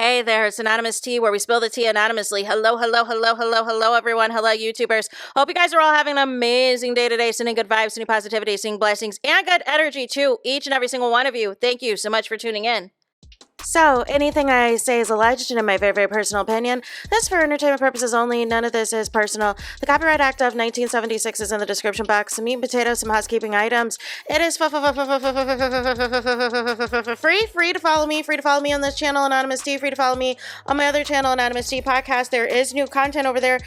Hey there, it's Anonymous Tea, where we spill the tea anonymously. Hello, everyone. Hello, YouTubers. Hope you guys are all having an amazing day today, sending good vibes, sending positivity, sending blessings, and good energy to each and every single one of you. Thank you so much for tuning in. So, anything I say is alleged and in my very, very personal opinion. This is for entertainment purposes only. None of this is personal. The Copyright Act of 1976 is in the description box. Some meat and potatoes, some housekeeping items. It is free to follow me. Free to follow me on this channel, Anonymous Tea. Free to follow me on my other channel, Anonymous Tea Podcast. There is new content over there.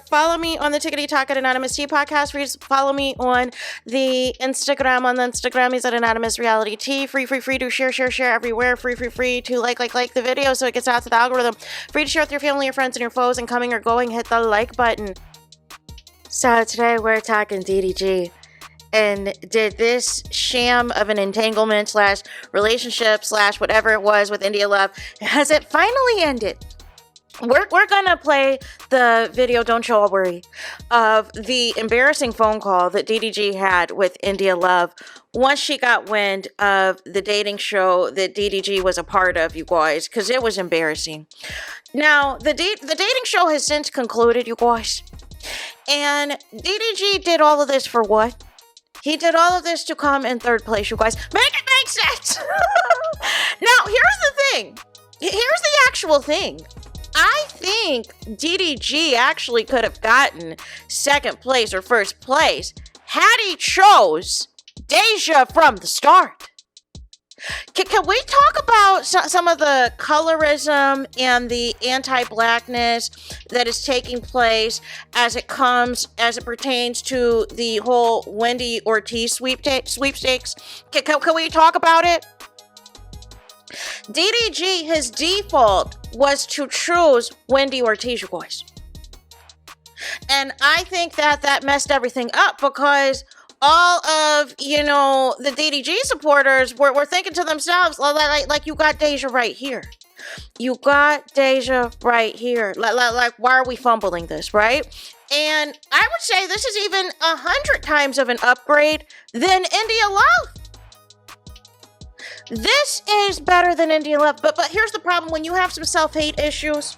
Follow me on the Tickety Talk at Anonymous Tea Podcast. Free to follow me on the Instagram. On the Instagram, he's at AnonymousRealityTV. Free to share everywhere. Free to like the video so it gets out to the algorithm. Free to share with your family, your friends, and your foes, and coming or going, hit the like button. So today we're talking DDG. And did this sham of an entanglement / relationship / whatever it was with India Love, has it finally ended? We're gonna play the video, don't y'all worry, of the embarrassing phone call that DDG had with India Love once she got wind of the dating show that DDG was a part of, you guys, because it was embarrassing. Now, the dating show has since concluded, you guys, and DDG did all of this for what? He did all of this to come in third place, you guys. Make it make sense! Now, here's the thing. Here's the actual thing. I think DDG actually could have gotten second place or first place had he chose Deja from the start. Can we talk about some of the colorism and the anti-blackness that is taking place as it pertains to the whole Wendy Ortiz sweepstakes? Can we talk about it? DDG, his default was to choose Wendy Ortiz, you guys. And I think that messed everything up because all of, the DDG supporters were thinking to themselves, like you got Deja right here. You got Deja right here. Like, why are we fumbling this, right? And I would say this is even 100 times of an upgrade than India Love. This is better than India Love, but here's the problem. When you have some self-hate issues,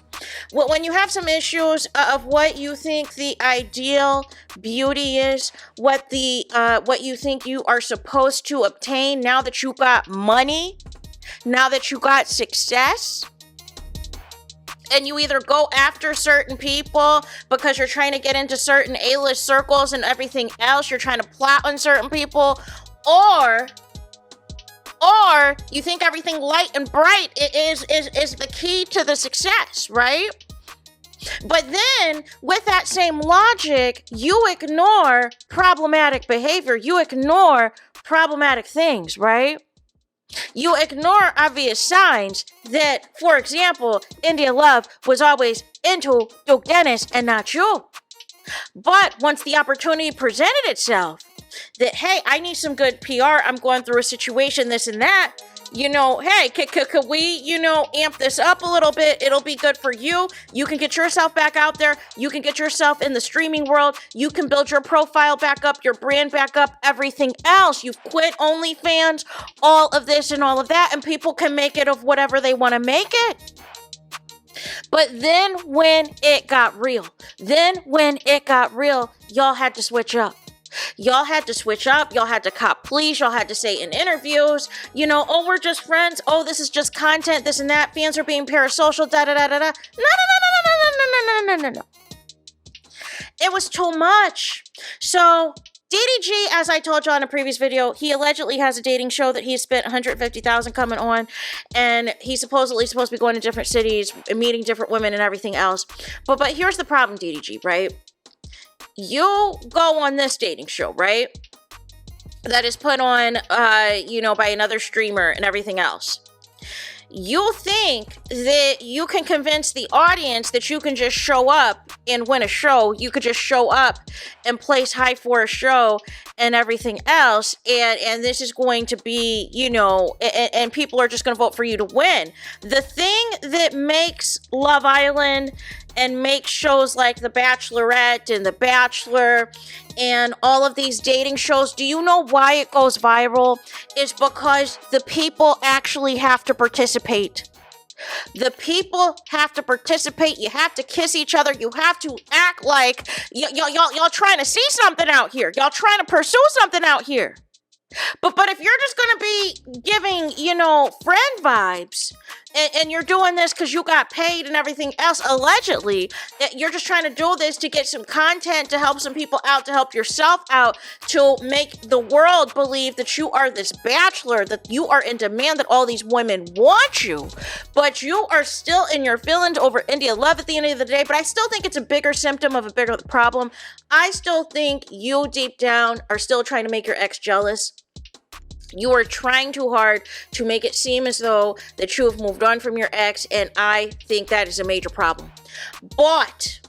when you have some issues of what you think the ideal beauty is, what you think you are supposed to obtain now that you got money, now that you got success, and you either go after certain people because you're trying to get into certain A-list circles and everything else, you're trying to plot on certain people, or you think everything light and bright is the key to the success, right? But then, with that same logic, you ignore problematic behavior. You ignore problematic things, right? You ignore obvious signs that, for example, India Love was always into Duke Dennis and not you. But once the opportunity presented itself, that, hey, I need some good PR, I'm going through a situation, this and that, hey, could we, amp this up a little bit? It'll be good for you. You can get yourself back out there. You can get yourself in the streaming world. You can build your profile back up, your brand back up, everything else. You've quit OnlyFans, all of this and all of that, and people can make it of whatever they want to make it. But then when it got real, y'all had to switch up. Y'all had to switch up. Y'all had to cop please. Y'all had to say in interviews, oh, we're just friends. Oh, this is just content, this and that. Fans are being parasocial, da-da-da-da-da. No. It was too much. So DDG, as I told you in a previous video, he allegedly has a dating show that he spent $150,000 coming on, and he's supposed to be going to different cities and meeting different women and everything else. But here's the problem, DDG, right? You go on this dating show, right? That is put on, by another streamer and everything else. You think that you can convince the audience that you can just show up and win a show. You could just show up and place high for a show and everything else. And this is going to be, and people are just going to vote for you to win. The thing that makes Love Island and makes shows like The Bachelorette and The Bachelor and all of these dating shows, do you know why it goes viral? It's because the people actually have to participate. The people have to participate. You have to kiss each other. You have to act like y'all trying to see something out here. Y'all trying to pursue something out here. But if you're just going to be giving, friend vibes, and you're doing this because you got paid and everything else, allegedly, you're just trying to do this to get some content, to help some people out, to help yourself out, to make the world believe that you are this bachelor, that you are in demand, that all these women want you, but you are still in your feelings over India Love at the end of the day. But I still think it's a bigger symptom of a bigger problem. I still think you deep down are still trying to make your ex jealous. You are trying too hard to make it seem as though that you have moved on from your ex, and I think that is a major problem. But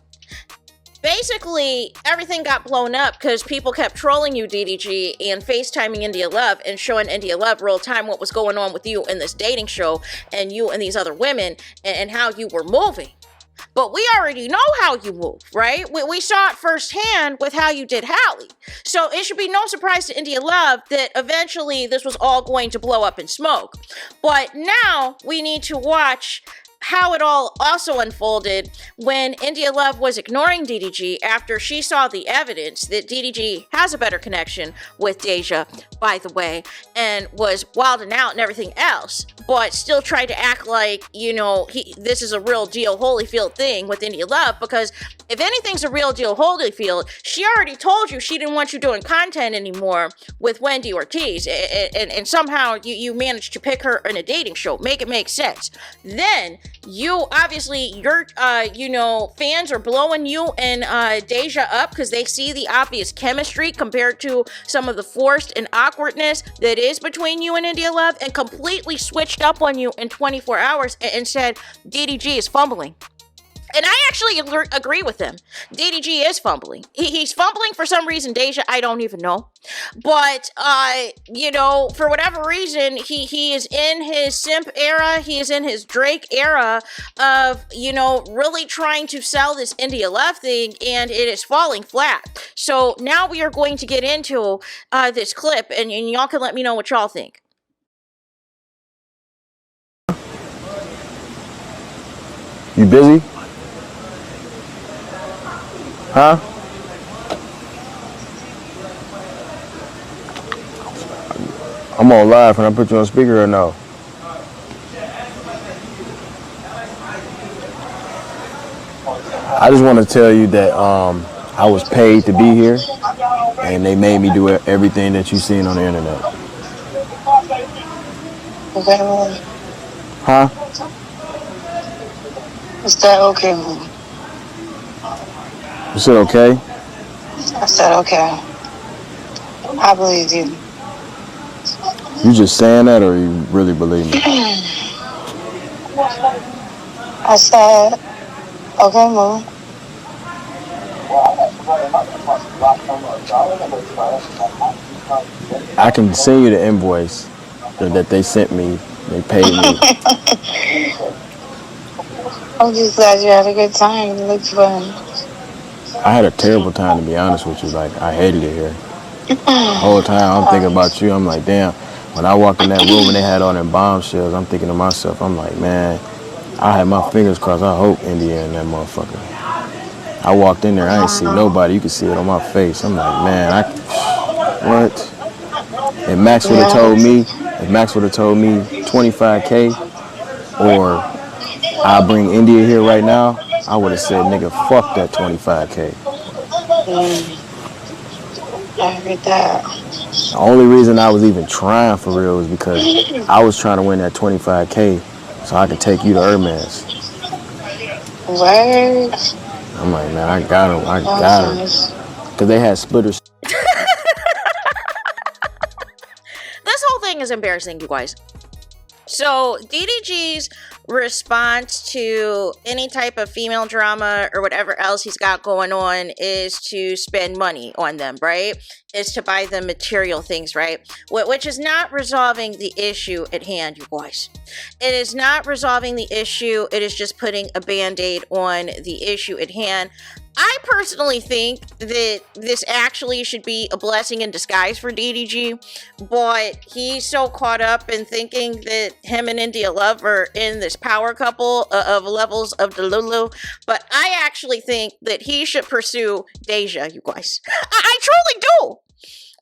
basically, everything got blown up because people kept trolling you, DDG, and FaceTiming India Love and showing India Love real time what was going on with you in this dating show and you and these other women and how you were moving. But we already know how you move, right? We saw it firsthand with how you did Hallie. So it should be no surprise to India Love that eventually this was all going to blow up in smoke. But now we need to watch how it all also unfolded when India Love was ignoring DDG after she saw the evidence that DDG has a better connection with Deja, by the way, and was wilding out and everything else, but still tried to act like, this is a real deal Holyfield thing with India Love, because if anything's a real deal Holyfield, she already told you she didn't want you doing content anymore with Wendy Ortiz, and somehow you managed to pick her in a dating show. Make it make sense. Then you obviously, your fans are blowing you and Deja up because they see the obvious chemistry compared to some of the forced and awkwardness that is between you and India Love, and completely switched up on you in 24 hours and said DDG is fumbling. And I actually agree with him. DDG is fumbling. He's fumbling for some reason, Deja, I don't even know. But, for whatever reason, he is in his simp era. He is in his Drake era of, really trying to sell this India Love thing, and it is falling flat. So now we are going to get into this clip, and y'all can let me know what y'all think. You busy? Huh? I'm on live. Can I put you on speaker or no? I just want to tell you that I was paid to be here, and they made me do everything that you seen on the internet. Okay. Huh? Is that okay, Mom? You said okay? I said okay. I believe you. You just saying that, or you really believe me? I said okay, Mom. I can send you the invoice that they sent me. They paid me. I'm just glad you had a good time. It looked fun. I had a terrible time, to be honest with you. Like, I hated it here. The whole time I'm thinking about you. I'm like, damn. When I walked in that room and they had all them bombshells, I'm thinking to myself, I'm like, man, I had my fingers crossed. I hope India and that motherfucker. I walked in there, I didn't see nobody. You could see it on my face. I'm like, man, what? If Max would have told me 25K, or I bring India here right now, I would have said, nigga, fuck that 25K. I heard that. The only reason I was even trying for real was because I was trying to win that 25K so I could take you to Hermes. Word. I'm like, man, I got him. Because they had splitters. This whole thing is embarrassing, you guys. So DDG's response to any type of female drama or whatever else he's got going on is to spend money on them, right? Is to buy them material things, right? Which is not resolving the issue at hand, you guys. It is not resolving the issue. It is just putting a band-aid on the issue at hand. I personally think that this actually should be a blessing in disguise for DDG, but he's so caught up in thinking that him and India Love are in this power couple of levels of Delulu. But I actually think that he should pursue Deja, you guys. I truly do.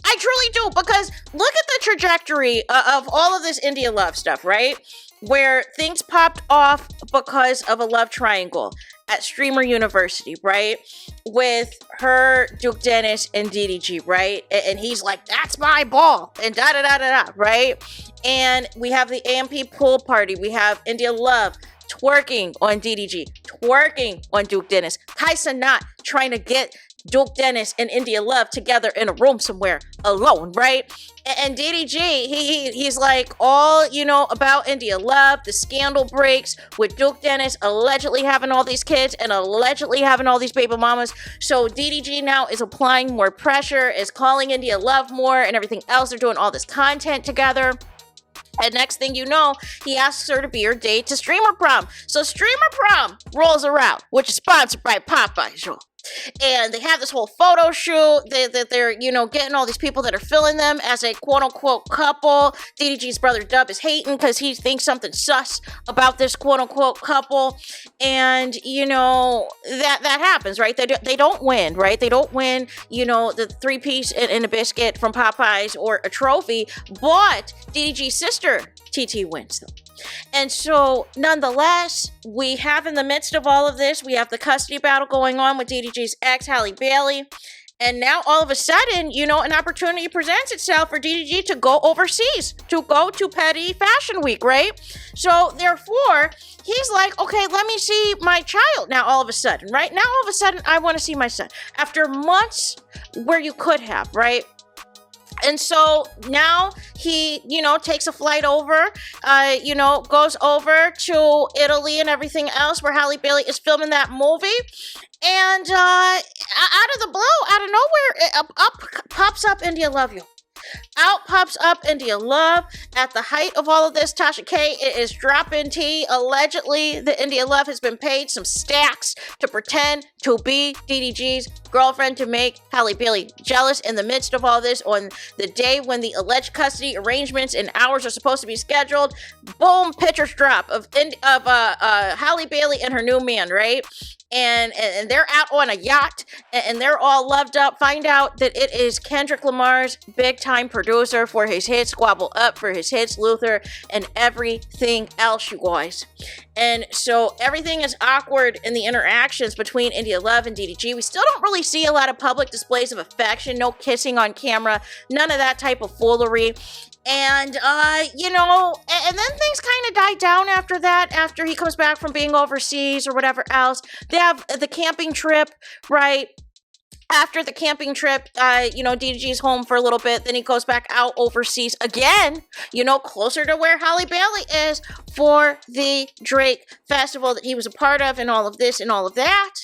I truly do, because look at the trajectory of all of this India Love stuff, right? Where things popped off because of a love triangle at Streamer University, right? With her, Duke Dennis, and DDG, right? And he's like, that's my ball, and da-da-da-da-da, right? And we have the AMP pool party. We have India Love twerking on DDG, twerking on Duke Dennis. Kai Cenat trying to get Duke Dennis and India Love together in a room somewhere alone, right? And DDG, he's like all, about India Love. The scandal breaks with Duke Dennis allegedly having all these kids and allegedly having all these baby mamas. So DDG now is applying more pressure, is calling India Love more and everything else. They're doing all this content together. And next thing you know, he asks her to be her date to Streamer Prom. So Streamer Prom rolls around, which is sponsored by Popeyes, y'all. And they have this whole photo shoot that they're, getting all these people that are filling them as a quote-unquote couple. DDG's brother Dub is hating because he thinks something sus about this quote-unquote couple. And, that happens, right? They don't win, right? They don't win, the 3-piece in a biscuit from Popeyes or a trophy. But DDG's sister, TT, wins, though. And so, nonetheless, we have in the midst of all of this, we have the custody battle going on with DDG's ex, Halle Bailey. And now, all of a sudden, an opportunity presents itself for DDG to go overseas, to go to Petty Fashion Week, right? So, therefore, he's like, okay, let me see my child now all of a sudden, right? Now, all of a sudden, I want to see my son. After months where you could have, right? And so now he, takes a flight over, goes over to Italy and everything else where Halle Bailey is filming that movie. And out of the blue, out of nowhere, up pops up India Love You. Out pops up India Love. At the height of all of this, Tasha K is dropping tea. Allegedly, the India Love has been paid some stacks to pretend to be DDG's girlfriend to make Halle Bailey jealous in the midst of all this on the day when the alleged custody arrangements and hours are supposed to be scheduled. Boom, pictures drop of Halle Bailey and her new man, right? And they're out on a yacht, and they're all loved up. Find out that it is Kendrick Lamar's big-time producer for his hits Squabble Up, for his hits Luther, and everything else, you guys. And so everything is awkward in the interactions between India Love and DDG. We still don't really see a lot of public displays of affection, no kissing on camera, none of that type of foolery. And, and then things kind of die down after that, after he comes back from being overseas or whatever else. They have the camping trip, right? After the camping trip, DDG's home for a little bit. Then he goes back out overseas again, closer to where Halle Bailey is for the Drake festival that he was a part of and all of this and all of that.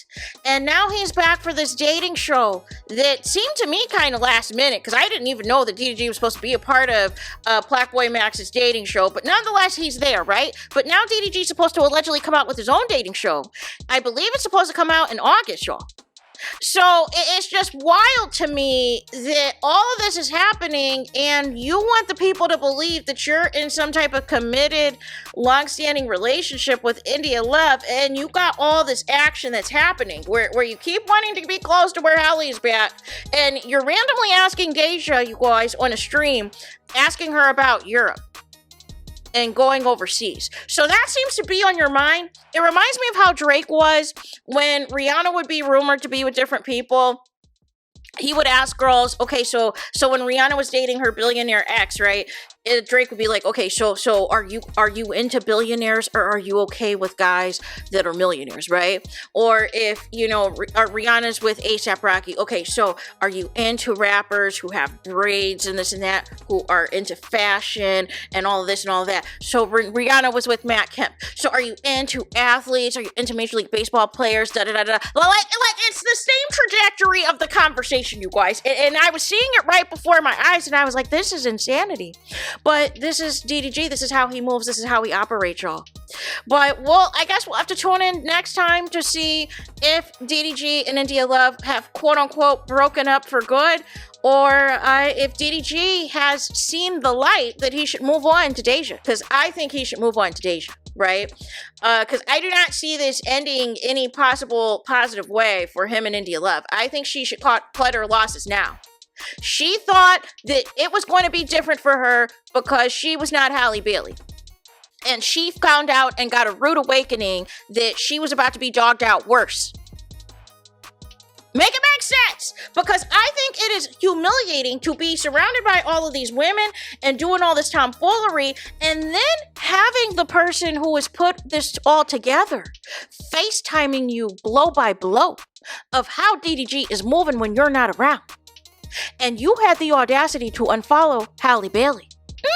And now he's back for this dating show that seemed to me kind of last minute because I didn't even know that DDG was supposed to be a part of Blackboy Max's dating show. But nonetheless, he's there, right? But now DDG's supposed to allegedly come out with his own dating show. I believe it's supposed to come out in August, y'all. So it's just wild to me that all of this is happening and you want the people to believe that you're in some type of committed, long-standing relationship with India Love, and you got all this action that's happening where you keep wanting to be close to where Halle is back, and you're randomly asking Deja, you guys, on a stream, asking her about Europe and going overseas. So that seems to be on your mind. It reminds me of how Drake was when Rihanna would be rumored to be with different people. He would ask girls, okay, so when Rihanna was dating her billionaire ex, right? Drake would be like, okay, so are you into billionaires, or are you okay with guys that are millionaires, right? Or if, Rihanna's with A$AP Rocky, okay, so are you into rappers who have braids and this and that, who are into fashion and all of this and all of that? So Rihanna was with Matt Kemp. So are you into athletes? Are you into Major League Baseball players? Like it's the same trajectory of the conversation, you guys. And I was seeing it right before my eyes, and I was like, this is insanity. But this is DDG. This is how he moves. This is how he operates, y'all. But, well, I guess we'll have to tune in next time to see if DDG and India Love have quote-unquote broken up for good, or if DDG has seen the light that he should move on to Deja. Because I think he should move on to Deja, right? Because I do not see this ending any possible positive way for him and India Love. I think she should cut her losses now. She thought that it was going to be different for her because she was not Halle Bailey. And she found out and got a rude awakening that she was about to be dogged out worse. Make it make sense, because I think it is humiliating to be surrounded by all of these women and doing all this tomfoolery, and then having the person who has put this all together FaceTiming you blow by blow of how DDG is moving when you're not around. And you had the audacity to unfollow Halle Bailey. No.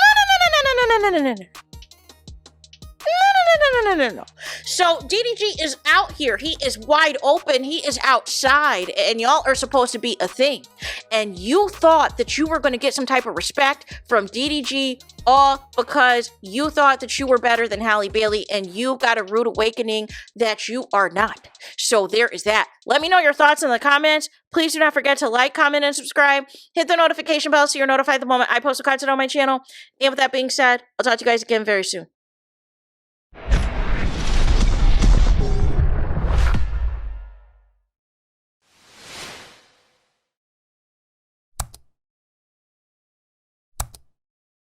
No. So DDG is out here. He is wide open. He is outside. And y'all are supposed to be a thing. And you thought that you were going to get some type of respect from DDG all because you thought that you were better than Halle Bailey, and you got a rude awakening that you are not. So there is that. Let me know your thoughts in the comments. Please do not forget to like, comment, and subscribe. Hit the notification bell so you're notified the moment I post a content on my channel. And with that being said, I'll talk to you guys again very soon.